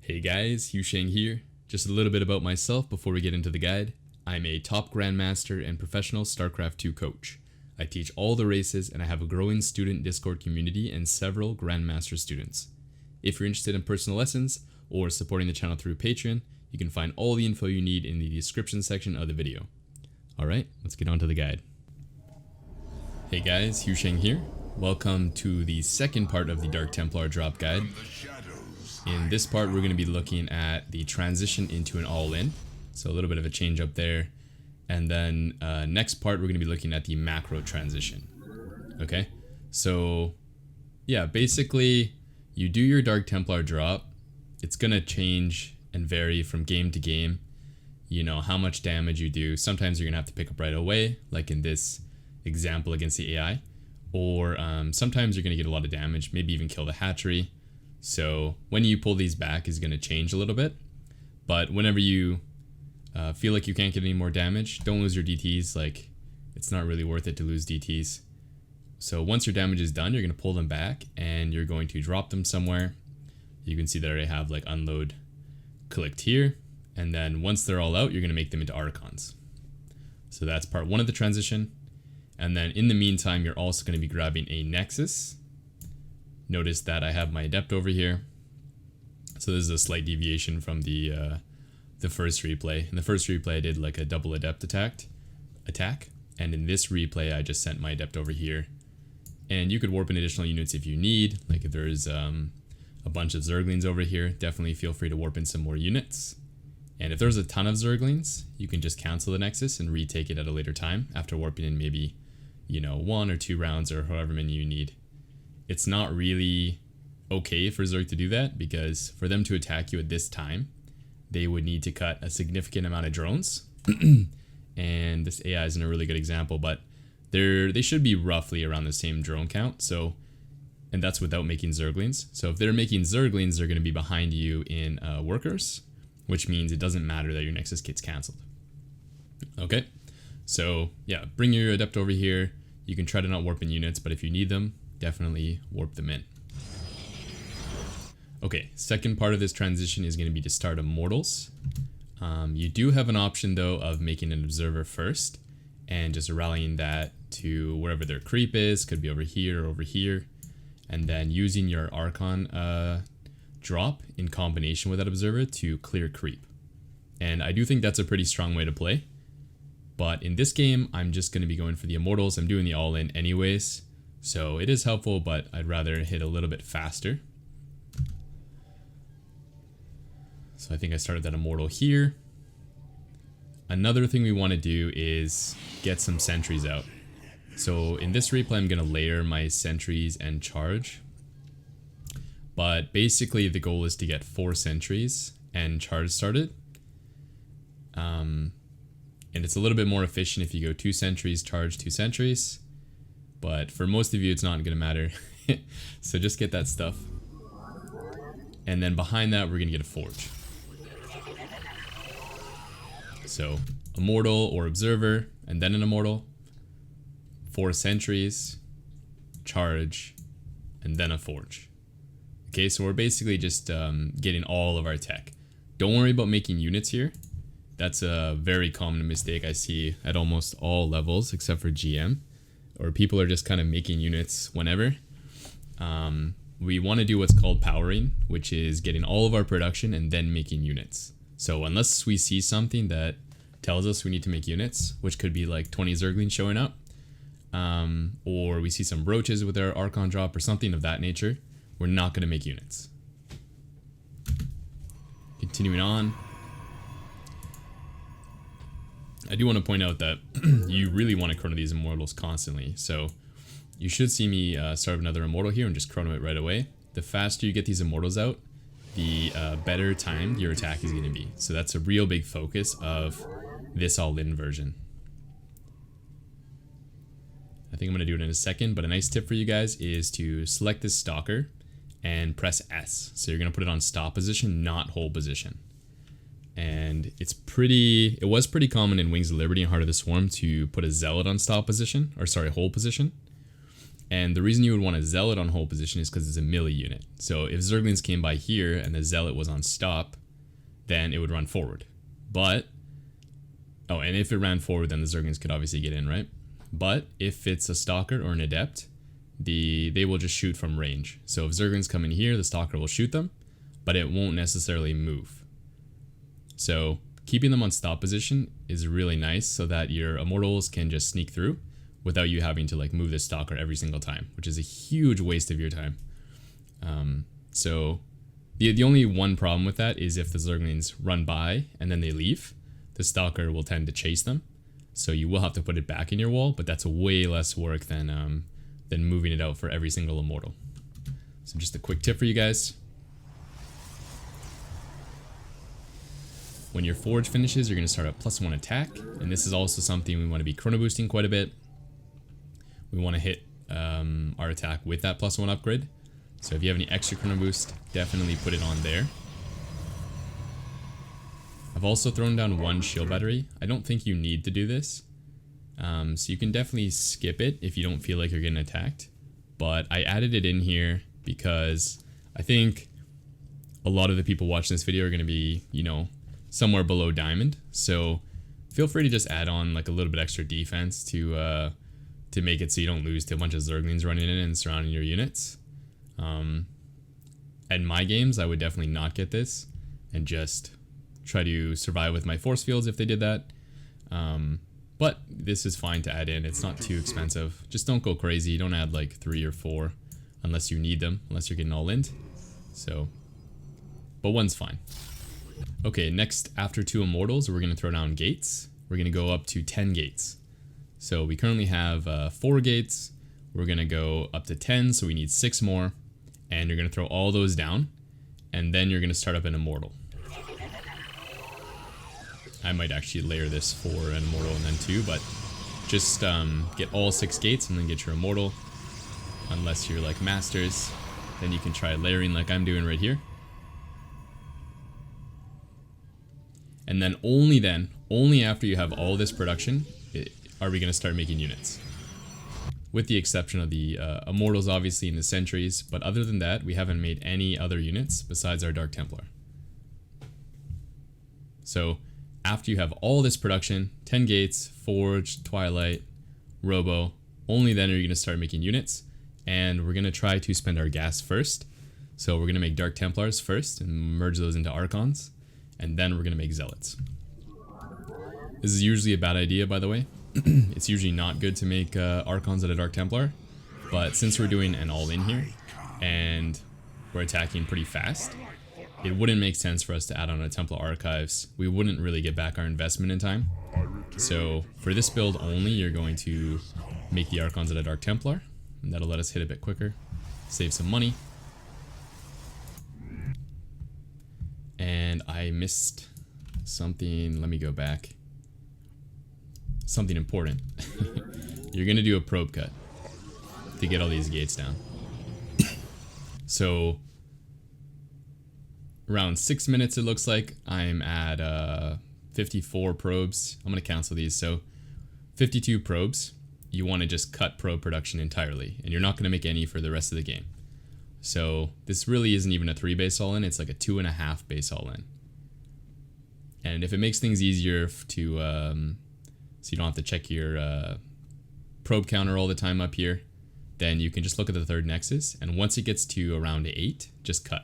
Hey guys, HuShang here. Just a little bit about myself before we get into the guide. I'm a top Grandmaster and professional StarCraft 2 coach. I teach all the races and I have a growing student Discord community and several Grandmaster students. If you're interested in personal lessons or supporting the channel through Patreon, you can find all the info you need in the description section of the video. Alright, let's get on to the guide. Hey guys, HuShang here. Welcome to the second part of the Dark Templar drop guide. In this part, we're going to be looking at the transition into an all-in. So a little bit of a change up there. And then next part, we're going to be looking at the macro transition. Okay, so yeah, basically you do your Dark Templar drop. It's going to change and vary from game to game. You know, how much damage you do. Sometimes you're going to have to pick up right away, like in this example against the AI. Or sometimes you're going to get a lot of damage, maybe even kill the hatchery. So when you pull these back is going to change a little bit, but whenever you feel like you can't get any more damage, don't lose your DTs. Like, it's not really worth it to lose DTs. So once your damage is done, you're going to pull them back and you're going to drop them somewhere. You can see that I have like unload clicked here. And then once they're all out, you're going to make them into Archons. So that's part one of the transition. And then in the meantime, you're also going to be grabbing a Nexus. Notice that I have my Adept over here. So this is a slight deviation from the first replay. In the first replay I did like a double Adept attack. And in this replay I just sent my Adept over here. And you could warp in additional units if you need. Like if there's a bunch of Zerglings over here, definitely feel free to warp in some more units. And if there's a ton of Zerglings, you can just cancel the Nexus and retake it at a later time after warping in maybe, you know, 1 or 2 rounds or however many you need. It's not really okay for Zerg to do that, because for them to attack you at this time, they would need to cut a significant amount of drones. And this AI isn't a really good example, but they should be roughly around the same drone count. So, and that's without making Zerglings. So if they're making Zerglings, they're going to be behind you in workers, which means it doesn't matter that your Nexus gets cancelled. Okay, so yeah, bring your Adept over here. You can try to not warp in units, but if you need them, definitely warp them in. Okay, second part of this transition is going to be to start Immortals. You do have an option though of making an Observer first and just rallying that to wherever their creep is, could be over here or over here, and then using your Archon drop in combination with that Observer to clear creep. And I do think that's a pretty strong way to play, but in this game I'm just going to be going for the Immortals. I'm doing the all-in anyways. So it is helpful, but I'd rather hit a little bit faster. So I think I started that Immortal here. Another thing we want to do is get some sentries out. So in this replay, I'm going to layer my sentries and charge. But basically the goal is to get 4 sentries and charge started. And it's a little bit more efficient if you go 2 sentries, charge 2 sentries. But for most of you, it's not going to matter. So just get that stuff. And then behind that, we're going to get a Forge. So Immortal or Observer, and then an Immortal. 4 sentries, charge, and then a Forge. Okay, so we're basically just getting all of our tech. Don't worry about making units here. That's a very common mistake I see at almost all levels except for GM. Or people are just kind of making units whenever. We want to do what's called powering, which is getting all of our production and then making units. So unless we see something that tells us we need to make units, which could be like 20 Zerglings showing up, or we see some brooches with our Archon drop or something of that nature, we're not going to make units. Continuing on. I do want to point out that you really want to chrono these Immortals constantly. So you should see me start another Immortal here and just chrono it right away. The faster you get these Immortals out, the better timed your attack is going to be. So that's a real big focus of this all-in version. I think I'm going to do it in a second, but a nice tip for you guys is to select this Stalker and press S. So you're going to put it on stop position, not hold position. And it was pretty common in Wings of Liberty and Heart of the Swarm to put a Zealot on stop position, or sorry, hold position. And the reason you would want a Zealot on hold position is because it's a melee unit. So if Zerglings came by here and the Zealot was on stop, then it would run forward. But, oh, and if it ran forward, then the Zerglings could obviously get in, right? But if it's a Stalker or an Adept, they will just shoot from range. So if Zerglings come in here, the Stalker will shoot them, but it won't necessarily move. So keeping them on stop position is really nice so that your Immortals can just sneak through without you having to like move the Stalker every single time, which is a huge waste of your time. So the only one problem with that is if the Zerglings run by and then they leave, the Stalker will tend to chase them. So you will have to put it back in your wall, but that's way less work than moving it out for every single Immortal. So just a quick tip for you guys. When your Forge finishes, you're going to start at +1 attack, and this is also something we want to be chrono boosting quite a bit. We want to hit our attack with that +1 upgrade. So if you have any extra chrono boost, definitely put it on there. I've also thrown down 1 shield battery. I don't think you need to do this. So you can definitely skip it if you don't feel like you're getting attacked. But I added it in here because I think a lot of the people watching this video are going to be, you know, somewhere below diamond. So feel free to just add on like a little bit extra defense to make it so you don't lose to a bunch of Zerglings running in and surrounding your units. At my games, I would definitely not get this and just try to survive with my force fields if they did that. But this is fine to add in. It's not too expensive. Just don't go crazy. Don't add like 3 or 4 unless you need them, unless you're getting all in. So, but 1's fine. Okay, next, after 2 Immortals, we're going to throw down gates. We're going to go up to 10 gates. So we currently have 4 gates. We're going to go up to 10, so we need 6 more. And you're going to throw all those down. And then you're going to start up an Immortal. I might actually layer this for an Immortal and then 2, but just get all 6 gates and then get your Immortal. Unless you're like Masters, then you can try layering like I'm doing right here. And then, only after you have all this production, are we going to start making units. With the exception of the Immortals, obviously, and the Sentries, but other than that, we haven't made any other units besides our Dark Templar. So, after you have all this production, 10 gates, Forge, Twilight, Robo, only then are you going to start making units. And we're going to try to spend our gas first. So we're going to make Dark Templars first and merge those into Archons. And then we're going to make Zealots. This is usually a bad idea, by the way. It's usually not good to make Archons at a Dark Templar. But since we're doing an all-in here, and we're attacking pretty fast, it wouldn't make sense for us to add on a Templar Archives. We wouldn't really get back our investment in time. So for this build only, you're going to make the Archons at a Dark Templar. And that'll let us hit a bit quicker, save some money. And I missed something. Let me go back. Something important. You're going to do a probe cut to get all these gates down. So around 6 minutes, it looks like I'm at 54 probes. I'm going to cancel these. So 52 probes. You want to just cut probe production entirely, and you're not going to make any for the rest of the game. So this really isn't even a 3 base all-in, it's like a 2.5 base all-in. And if it makes things easier to, so you don't have to check your probe counter all the time up here, then you can just look at the 3rd nexus, and once it gets to around 8, just cut.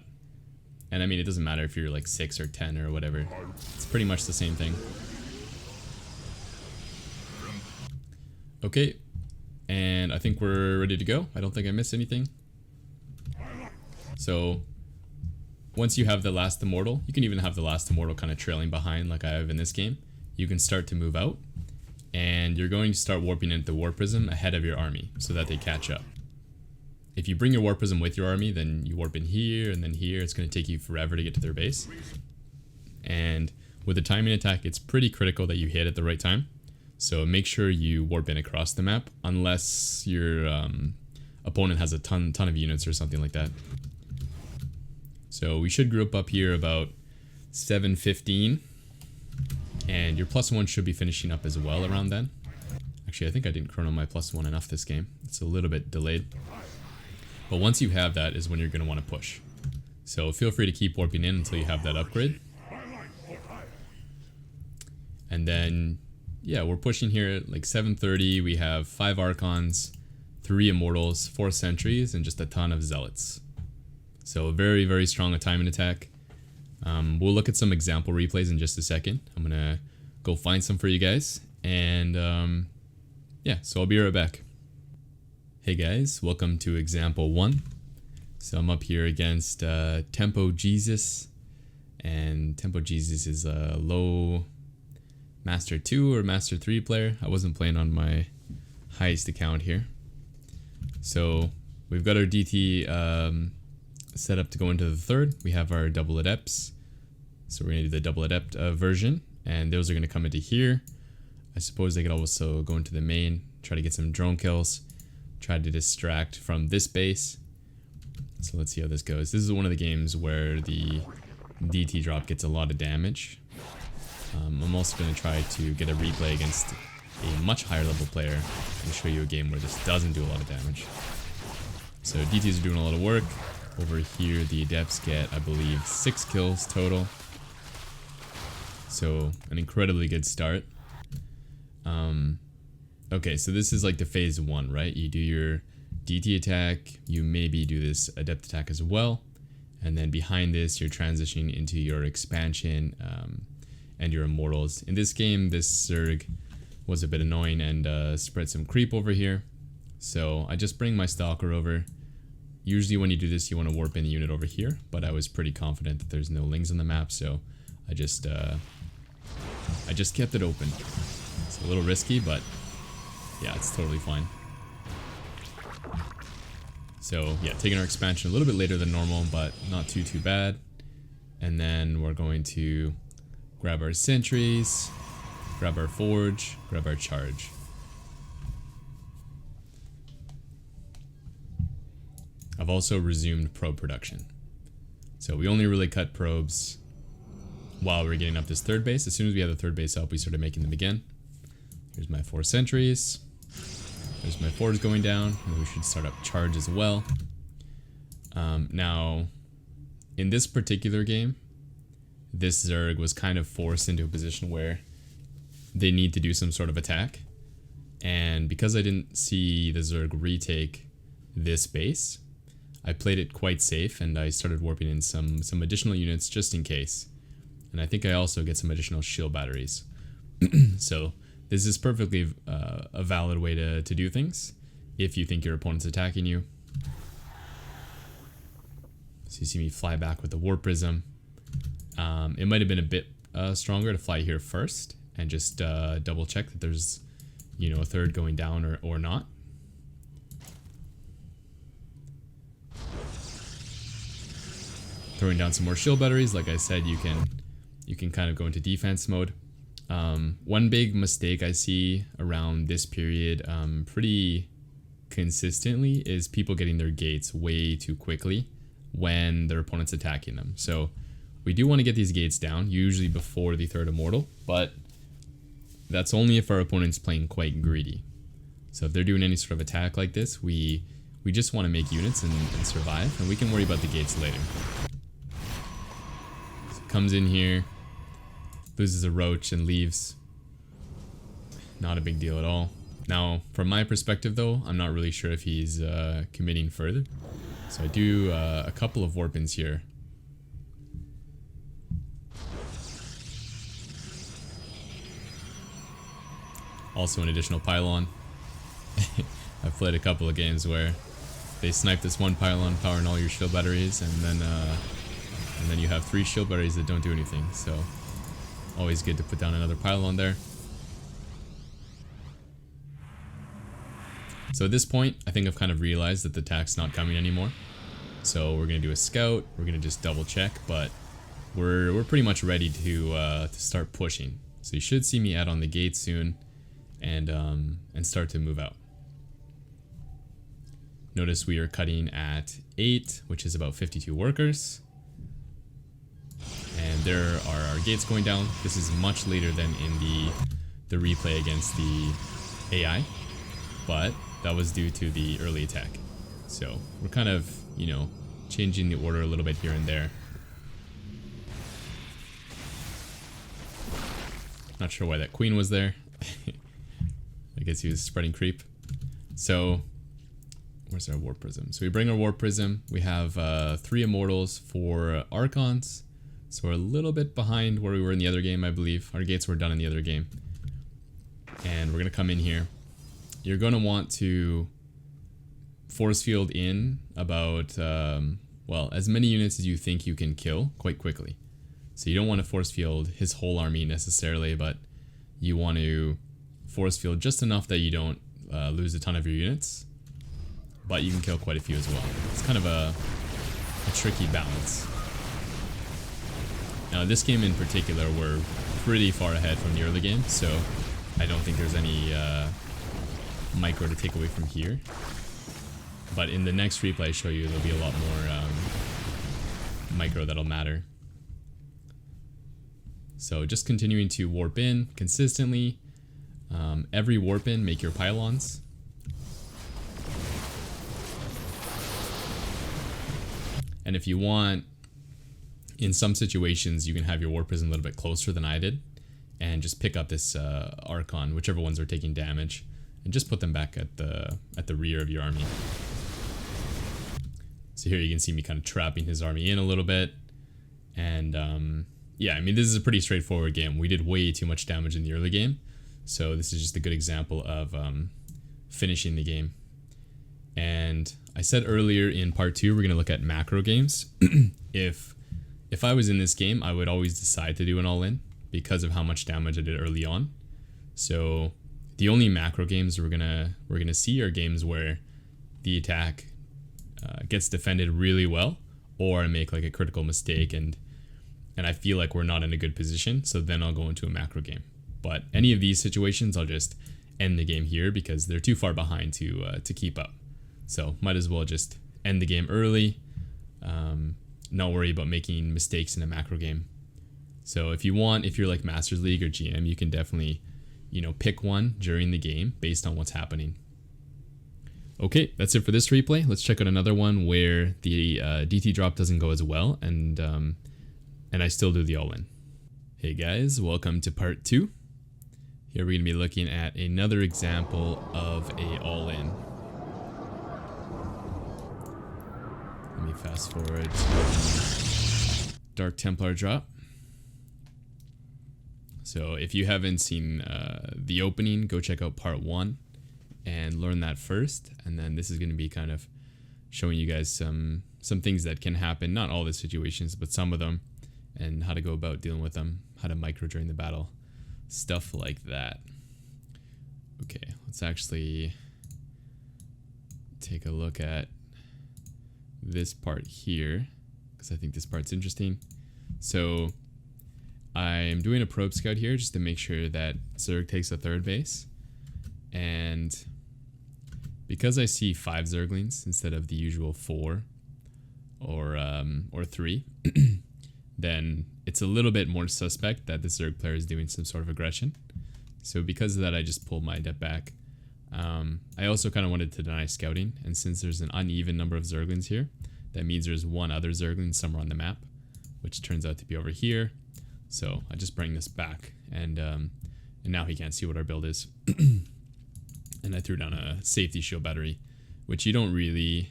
And I mean, it doesn't matter if you're like 6 or 10 or whatever, it's pretty much the same thing. Okay, and I think we're ready to go. I don't think I missed anything. So once you have the last Immortal, you can even have the last Immortal kind of trailing behind like I have in this game. You can start to move out, and you're going to start warping into the Warp Prism ahead of your army so that they catch up. If you bring your Warp Prism with your army, then you warp in here and then here. It's going to take you forever to get to their base. And with the timing attack, it's pretty critical that you hit at the right time. So make sure you warp in across the map, unless your opponent has a ton of units or something like that. So we should group up here about 7:15, and your +1 should be finishing up as well around then. Actually, I think I didn't chrono my +1 enough this game. It's a little bit delayed. But once you have that is when you're going to want to push. So feel free to keep warping in until you have that upgrade. And then, yeah, we're pushing here at like 7:30. We have 5 Archons, 3 Immortals, 4 Sentries, and just a ton of Zealots. So a very, very strong attainment attack. We'll look at some example replays in just a second. I'm going to go find some for you guys. And yeah, so I'll be right back. Hey guys, welcome to example 1. So I'm up here against Tempo Jesus. And Tempo Jesus is a low Master 2 or Master 3 player. I wasn't playing on my highest account here. So we've got our DT set up to go into the 3rd. We have our double adepts. So we're going to do the double adept version. And those are going to come into here. I suppose they could also go into the main, try to get some drone kills, try to distract from this base. So let's see how this goes. This is one of the games where the DT drop gets a lot of damage. I'm also going to try to get a replay against a much higher level player and show you a game where this doesn't do a lot of damage. So DTs are doing a lot of work. Over here the adepts get, I believe, 6 kills total. So an incredibly good start. Okay, so this is like the phase 1, right? You do your DT attack, you maybe do this adept attack as well, and then behind this you're transitioning into your expansion and your Immortals. In this game, this Zerg was a bit annoying and spread some creep over here, so I just bring my Stalker over. Usually when you do this you want to warp in the unit over here, but I was pretty confident that there's no lings on the map, so I just kept it open. It's a little risky, but yeah, it's totally fine. So yeah, taking our expansion a little bit later than normal, but not too bad. And then we're going to grab our sentries, grab our forge, grab our charge. I've also resumed probe production. So we only really cut probes while we're getting up this 3rd base. As soon as we have the 3rd base up, we started making them again. Here's my 4 sentries. There's my forge going down, and we should start up charge as well. Now, in this particular game, this Zerg was kind of forced into a position where they need to do some sort of attack. And because I didn't see the Zerg retake this base, I played it quite safe, and I started warping in some additional units just in case. And I think I also get some additional shield batteries. So this is perfectly a valid way to do things if you think your opponent's attacking you. So you see me fly back with the Warp Prism. It might have been a bit stronger to fly here first and just double check that there's, you know, a 3rd going down or not. Throwing down some more shield batteries. Like I said, you can kind of go into defense mode. One big mistake I see around this period pretty consistently is people getting their gates way too quickly when their opponent's attacking them. So we do want to get these gates down, usually before the 3rd Immortal, but that's only if our opponent's playing quite greedy. So if they're doing any sort of attack like this, we just want to make units and survive, and we can worry about the gates later. So comes in here, loses a roach and leaves. Not a big deal at all. Now, from my perspective though, I'm not really sure if he's committing further. So I do a couple of warp-ins here. Also an additional pylon. I've played a couple of games where they snipe this one pylon, powering all your shield batteries, and then you have 3 shield batteries that don't do anything. So always good to put down another pylon there. So at this point, I think I've kind of realized that the attack's not coming anymore. So we're gonna do a scout. We're gonna just double check, but we're pretty much ready to start pushing. So you should see me add on the gate soon, and start to move out. Notice we are cutting at 8, which is about 52 workers. And there are our gates going down. This is much later than in the replay against the AI, but that was due to the early attack. So we're kind of, you know, changing the order a little bit here and there. Not sure why that queen was there. I guess he was spreading creep. So where's our warp prism? So we bring our warp prism. We have 3 immortals, 4 archons. So we're a little bit behind where we were in the other game, I believe. Our gates were done in the other game. And we're gonna come in here. You're gonna want to force field in about, well, as many units as you think you can kill quite quickly. So you don't want to force field his whole army necessarily, but you want to force field just enough that you don't lose a ton of your units, but you can kill quite a few as well. It's kind of a tricky balance. Now this game in particular, we're pretty far ahead from the early game, so I don't think there's any micro to take away from here. But in the next replay I show you, there'll be a lot more micro that'll matter. So just continuing to warp in consistently. Every warp in, make your pylons. And if you want, in some situations, you can have your warp prism a little bit closer than I did, and just pick up this Archon, whichever ones are taking damage, and just put them back at the rear of your army. So here you can see me kind of trapping his army in a little bit, and yeah, I mean, this is a pretty straightforward game. We did way too much damage in the early game, so this is just a good example of finishing the game. And I said earlier in part 2 we're going to look at macro games. If I was in this game, I would always decide to do an all-in because of how much damage I did early on. So the only macro games we're gonna see are games where the attack gets defended really well, or I make like a critical mistake and I feel like we're not in a good position, so then I'll go into a macro game. But any of these situations, I'll just end the game here because they're too far behind to keep up. So might as well just end the game early, not worry about making mistakes in a macro game. So if you're like Masters League or GM, you can definitely, you know, pick one during the game based on what's happening. Okay, that's it for this replay. Let's check out another one where the DT drop doesn't go as well, and I still do the all-in. Hey guys, welcome to part 2. Here we're going to be looking at another example of a all-in. Let me fast forward to Dark Templar drop. So if you haven't seen the opening, go check out part 1 and learn that first. And then this is going to be kind of showing you guys some things that can happen, not all the situations, but some of them, and how to go about dealing with them, how to micro during the battle, stuff like that. Okay, let's actually take a look at this part here, because I think this part's interesting. So I'm doing a probe scout here just to make sure that Zerg takes the 3rd base, and because I see 5 Zerglings instead of the usual 4 or 3, then it's a little bit more suspect that the Zerg player is doing some sort of aggression. So because of that, I just pulled my adept back. I also kind of wanted to deny scouting, and since there's an uneven number of Zerglings here, that means there's one other Zergling somewhere on the map, which turns out to be over here. So I just bring this back, and now he can't see what our build is. And I threw down a safety shield battery, which you don't really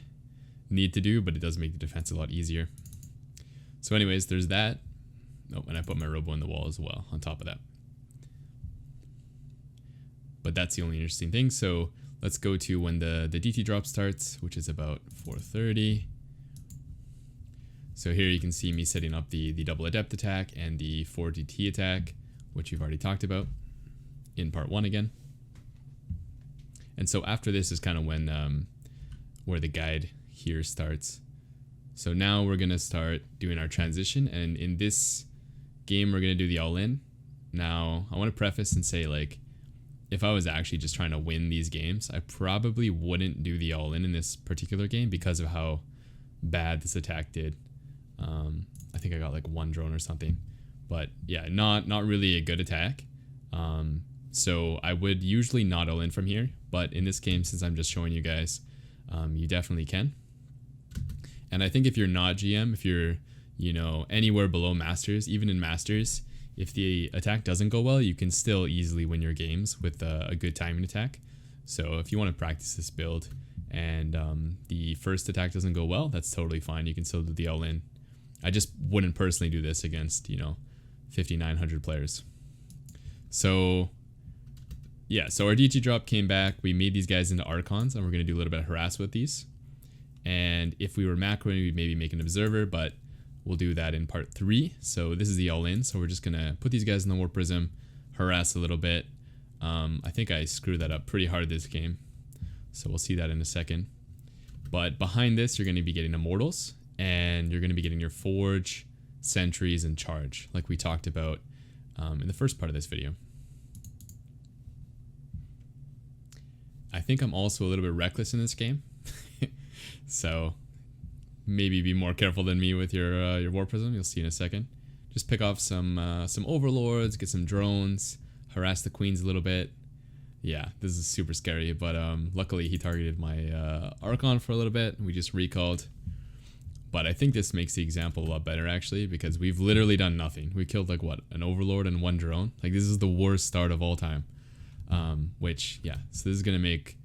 need to do, but it does make the defense a lot easier. So anyways, there's that. Oh, and I put my robo in the wall as well on top of that. But that's the only interesting thing. So let's go to when the DT drop starts, which is about 4:30. So here you can see me setting up the double adept attack and the 4 DT attack, which we've already talked about in part 1 again. And so after this is kind of when where the guide here starts. So now we're gonna start doing our transition, and in this game we're gonna do the all-in. Now I want to preface and say, like, if I was actually just trying to win these games, I probably wouldn't do the all-in in this particular game because of how bad this attack did. I think I got like 1 drone or something, but yeah, not really a good attack. So I would usually not all in from here, but in this game, since I'm just showing you guys, you definitely can. And I think if you're not GM, if you're, you know, anywhere below Masters, even in Masters, if the attack doesn't go well, you can still easily win your games with a good timing attack. So if you want to practice this build and the first attack doesn't go well, that's totally fine. You can still do the all in. I just wouldn't personally do this against, you know, 5,900 players. So yeah, so our DT drop came back. We made these guys into Archons, and we're going to do a little bit of harass with these. And if we were macroing, we'd maybe make an observer, but we'll do that in part 3. So this is the all-in. So we're just going to put these guys in the Warp Prism, harass a little bit. I think I screwed that up pretty hard this game. So we'll see that in a second. But behind this, you're going to be getting Immortals, and you're going to be getting your Forge, Sentries, and Charge, like we talked about in the first part of this video. I think I'm also a little bit reckless in this game. So maybe be more careful than me with your Warp Prism. You'll see in a second. Just pick off some overlords, get some drones, harass the queens a little bit. Yeah, this is super scary, but luckily he targeted my Archon for a little bit. We just recalled. But I think this makes the example a lot better, actually, because we've literally done nothing. We killed, like, what, an overlord and 1 drone? Like, this is the worst start of all time. Which, yeah, so this is going to make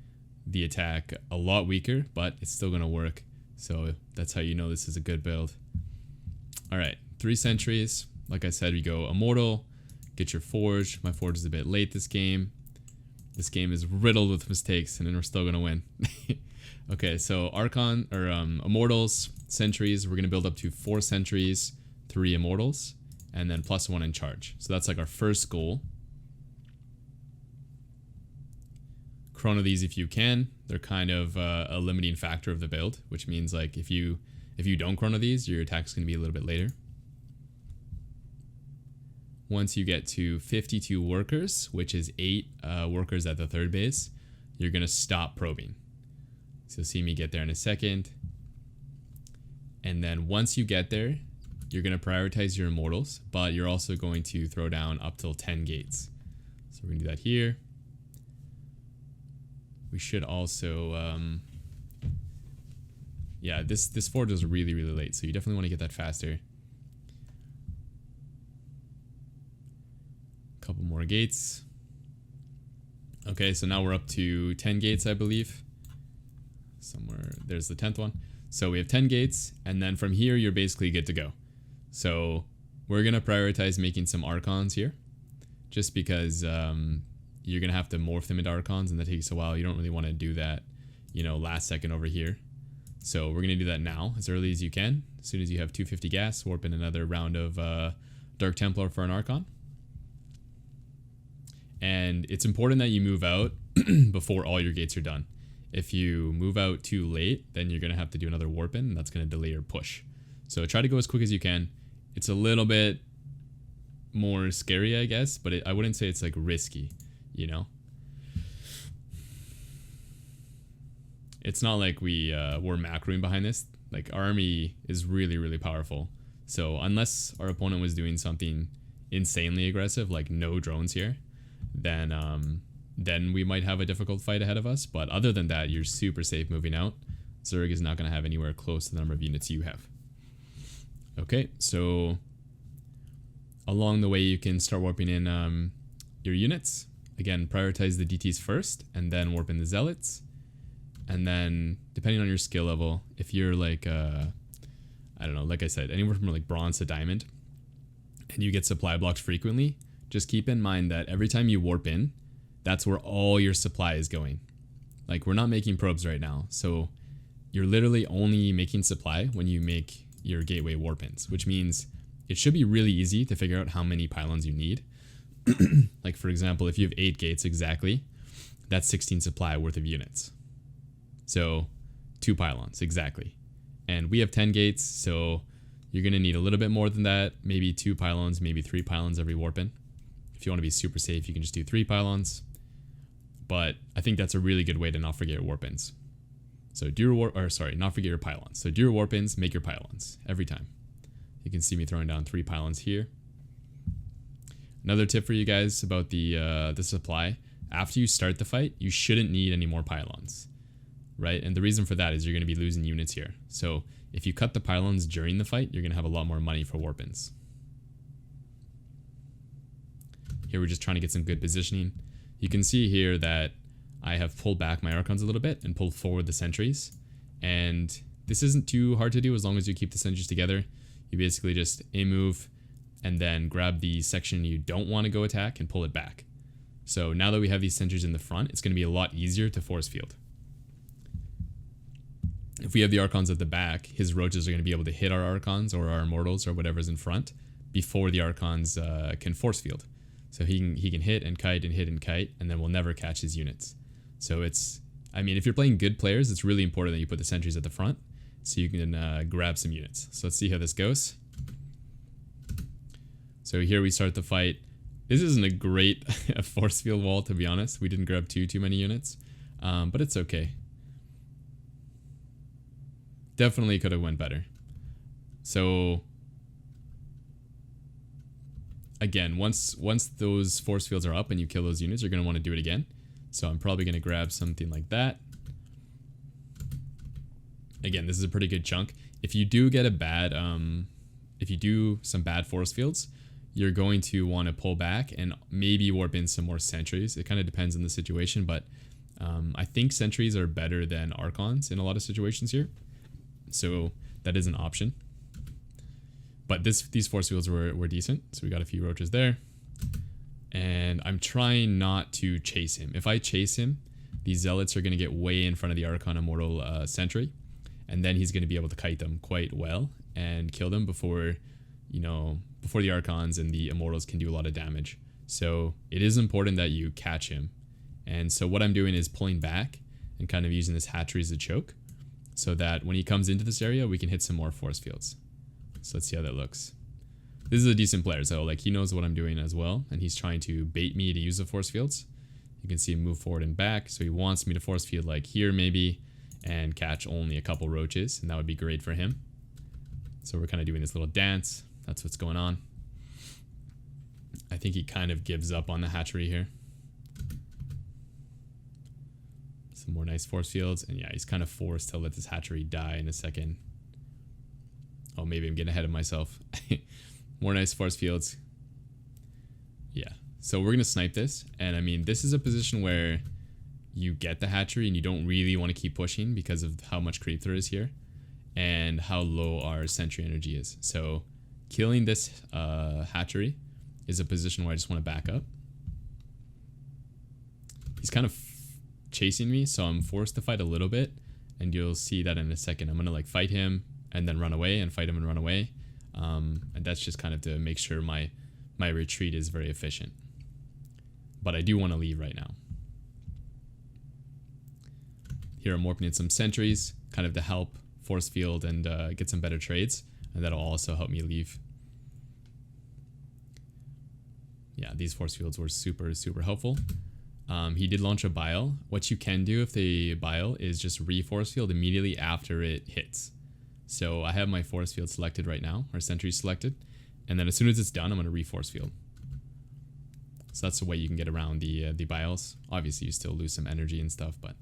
the attack a lot weaker, but it's still going to work. So that's how you know this is a good build. All right, 3 sentries. Like I said, we go Immortal, get your Forge. My Forge is a bit late this game. This game is riddled with mistakes, and then we're still going to win. Okay, so Archon, or Immortals, sentries. We're going to build up to 4 sentries, 3 Immortals, and then +1 in charge. So that's like our first goal. Chrono these if you can. They're kind of a limiting factor of the build, which means like if you don't chrono these, your attack's going to be a little bit later. Once you get to 52 workers, which is 8 workers at the 3rd base, you're going to stop probing. So you'll see me get there in a second. And then once you get there, you're going to prioritize your Immortals, but you're also going to throw down up till 10 gates. So we're going to do that here. We should also, yeah, this Forge is really, really late, so you definitely want to get that faster. Couple more gates. Okay, so now we're up to 10 gates, I believe. Somewhere, there's the 10th one. So we have 10 gates, and then from here, you're basically good to go. So we're going to prioritize making some Archons here, just because you're going to have to morph them into Archons, and that takes a while. You don't really want to do that, you know, last second over here. So we're going to do that now, as early as you can. As soon as you have 250 gas, warp in another round of Dark Templar for an Archon. And it's important that you move out before all your gates are done. If you move out too late, then you're going to have to do another warp in, and that's going to delay your push. So try to go as quick as you can. It's a little bit more scary, I guess, but I wouldn't say it's like risky, you know? It's not like we're macroing behind this. Like, our army is really, really powerful. So unless our opponent was doing something insanely aggressive, like no drones here, then we might have a difficult fight ahead of us. But other than that, you're super safe moving out. Zerg is not going to have anywhere close to the number of units you have. Okay, so along the way, you can start warping in your units. Again, prioritize the DTs first, and then warp in the Zealots. And then, depending on your skill level, if you're like, I don't know, like I said, anywhere from like bronze to diamond, and you get supply blocked frequently, just keep in mind that every time you warp in, that's where all your supply is going. Like, we're not making probes right now, so you're literally only making supply when you make your gateway warp ins, which means it should be really easy to figure out how many pylons you need. Like, for example, if you have 8 gates exactly, that's 16 supply worth of units. So 2 pylons exactly. And we have 10 gates, so you're going to need a little bit more than that, maybe 2 pylons, maybe 3 pylons every warp in. If you want to be super safe, you can just do 3 pylons. But I think that's a really good way to not forget your warp ins. So do your not forget your pylons. So do your warp ins, make your pylons every time. You can see me throwing down 3 pylons here. Another tip for you guys about the supply: after you start the fight, you shouldn't need any more pylons, right? And the reason for that is you're going to be losing units here. So if you cut the pylons during the fight, you're going to have a lot more money for warpins. Here we're just trying to get some good positioning. You can see here that I have pulled back my Archons a little bit and pulled forward the sentries. And this isn't too hard to do as long as you keep the sentries together. You basically just move and then grab the section you don't want to go attack and pull it back. So now that we have these sentries in the front, it's going to be a lot easier to force field. If we have the Archons at the back, his roaches are going to be able to hit our Archons or our Immortals or whatever's in front before the Archons can force field. So he can hit and kite and hit and kite, and then we'll never catch his units. So it's, I mean, if you're playing good players, it's really important that you put the sentries at the front so you can grab some units. So let's see how this goes. So here we start the fight. This isn't a great force field wall, to be honest. We didn't grab too many units, but it's okay. Definitely could have went better. So again, once those force fields are up and you kill those units, you're going to want to do it again. So I'm probably going to grab something like that. Again, this is a pretty good chunk. If you do get a bad, if you do some bad force fields, you're going to want to pull back and maybe warp in some more sentries. It kind of depends on the situation, but I think sentries are better than Archons in a lot of situations here. So that is an option. But these force fields were decent, so we got a few roaches there. And I'm trying not to chase him. If I chase him, these zealots are going to get way in front of the Archon Immortal sentry, and then he's going to be able to kite them quite well and kill them before the Archons and the Immortals can do a lot of damage. So it is important that you catch him. And so what I'm doing is pulling back and kind of using this hatchery as a choke, so that when he comes into this area, we can hit some more force fields. So let's see how that looks. This is a decent player, so like he knows what I'm doing as well, and he's trying to bait me to use the force fields. You can see him move forward and back, so he wants me to force field like here maybe, and catch only a couple roaches, and that would be great for him. So we're kind of doing this little dance. That's what's going on. I think he kind of gives up on the hatchery here. Some more nice force fields, and yeah, he's kind of forced to let this hatchery die in a second. Oh, maybe I'm getting ahead of myself. More nice force fields. Yeah, so we're gonna snipe this, and I mean, this is a position where you get the hatchery and you don't really want to keep pushing because of how much creep there is here and how low our sentry energy is. So killing this hatchery is a position where I just want to back up. He's kind of chasing me, so I'm forced to fight a little bit, and you'll see that in a second. I'm gonna like fight him and then run away and fight him and run away, and that's just kind of to make sure my retreat is very efficient. But I do want to leave right now. Here I'm warping in some sentries, kind of to help force field and get some better trades, and that'll also help me leave. Yeah, these force fields were super helpful. He did launch a bile. What you can do if the bile is just re-force field immediately after it hits. So I have my force field selected right now, or sentry selected, and then as soon as it's done, I'm going to re-force field. So that's the way you can get around the biles. Obviously, you still lose some energy and stuff, but...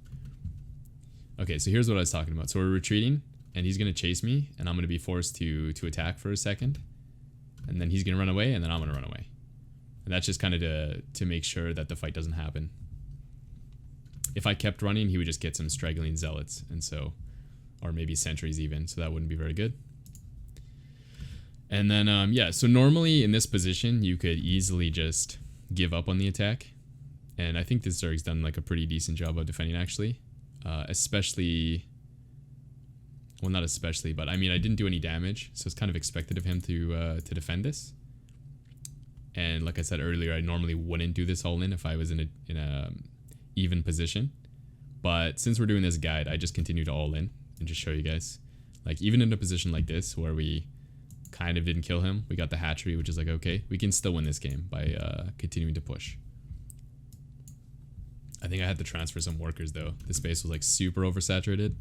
Okay, so here's what I was talking about. So we're retreating, and he's going to chase me, and I'm going to be forced to attack for a second. And then he's going to run away, and then I'm going to run away. And that's just kind of to make sure that the fight doesn't happen. If I kept running, he would just get some straggling zealots, and so... Or maybe sentries even, so that wouldn't be very good. And then, yeah, so normally in this position, you could easily just give up on the attack. And I think this zerg's done like a pretty decent job of defending, actually. Especially... Well, not especially, but I mean, I didn't do any damage, so it's kind of expected of him to defend this. And like I said earlier, I normally wouldn't do this all in if I was in a even position. But since we're doing this guide, I just continue to all in and just show you guys. Like, even in a position like this where we kind of didn't kill him, we got the hatchery, which is like, okay, we can still win this game by continuing to push. I think I had to transfer some workers though. This base was like super oversaturated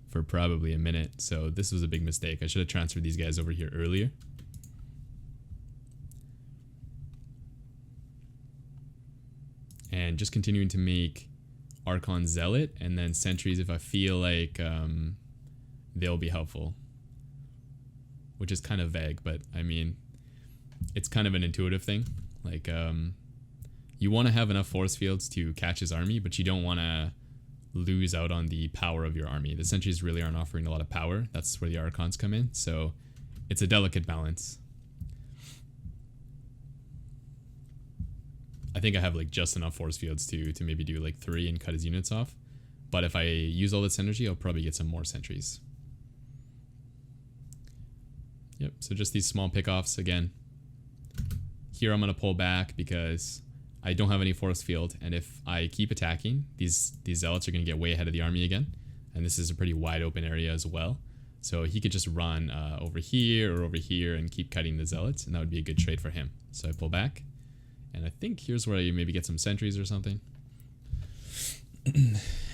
for probably a minute, so this was a big mistake. I should have transferred these guys over here earlier. and just continuing to make Archon Zealot and then sentries if I feel like they'll be helpful, which is kind of vague, but I mean it's kind of an intuitive thing. Like you want to have enough force fields to catch his army, but you don't want to lose out on the power of your army. The sentries really aren't offering a lot of power. That's where the Archons come in, so it's a delicate balance. I think I have like just enough force fields to maybe do like 3 and cut his units off. But if I use all this energy, I'll probably get some more sentries. Yep, so just these small pickoffs again. Here I'm going to pull back because I don't have any force field, and if I keep attacking, these zealots are going to get way ahead of the army again. And this is a pretty wide open area as well. So he could just run over here or over here and keep cutting the zealots, and that would be a good trade for him. So I pull back. And I think here's where I maybe get some sentries or something.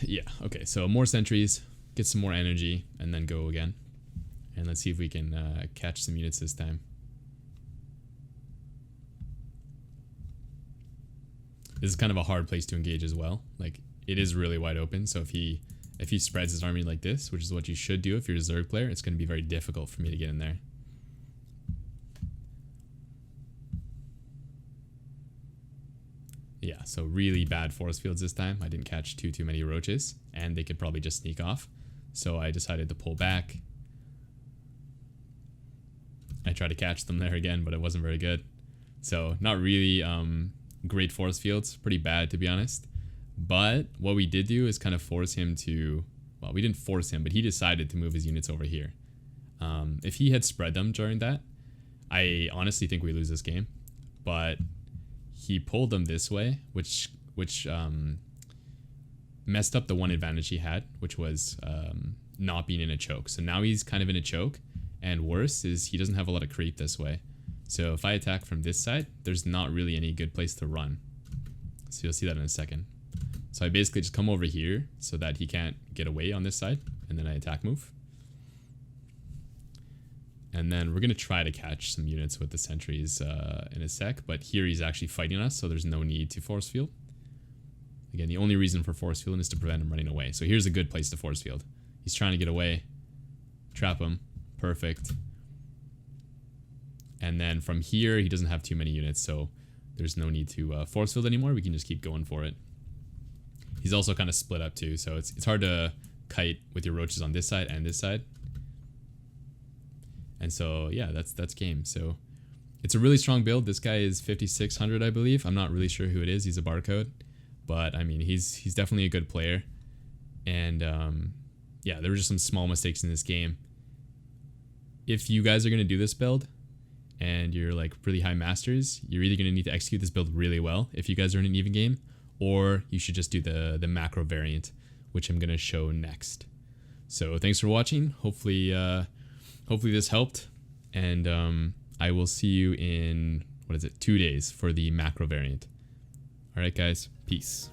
Yeah, okay, so more sentries, get some more energy, and then go again. And let's see if we can catch some units this time. This is kind of a hard place to engage as well. Like, it is really wide open, so if he spreads his army like this, which is what you should do if you're a Zerg player, it's going to be very difficult for me to get in there. Yeah, so really bad force fields this time. I didn't catch too many roaches, and they could probably just sneak off. So I decided to pull back. I tried to catch them there again, but it wasn't very good. So not really great force fields, pretty bad to be honest. But what we did do is kind of force him to, well, we didn't force him, but he decided to move his units over here. If he had spread them during that, I honestly think we lose this game. But he pulled them this way, which messed up the one advantage he had, which was not being in a choke. So now he's kind of in a choke, and worse is he doesn't have a lot of creep this way. So if I attack from this side, there's not really any good place to run. So you'll see that in a second. So I basically just come over here so that he can't get away on this side, and then I attack move. And then we're going to try to catch some units with the sentries in a sec, but here he's actually fighting us, so there's no need to force field. Again, the only reason for force fielding is to prevent him running away. So here's a good place to force field. He's trying to get away. Trap him. Perfect. And then from here, he doesn't have too many units, so there's no need to force field anymore. We can just keep going for it. He's also kind of split up too, so it's hard to kite with your roaches on this side and this side. And so, yeah, that's game. So it's a really strong build. This guy is 5600, I believe. I'm not really sure who it is. He's a barcode. But, I mean, he's definitely a good player. And, yeah, there were just some small mistakes in this game. If you guys are going to do this build and you're, like, really high masters, you're either going to need to execute this build really well if you guys are in an even game, or you should just do the macro variant, which I'm going to show next. So thanks for watching. Hopefully this helped, and I will see you in, 2 days for the macro variant. Alright guys, peace.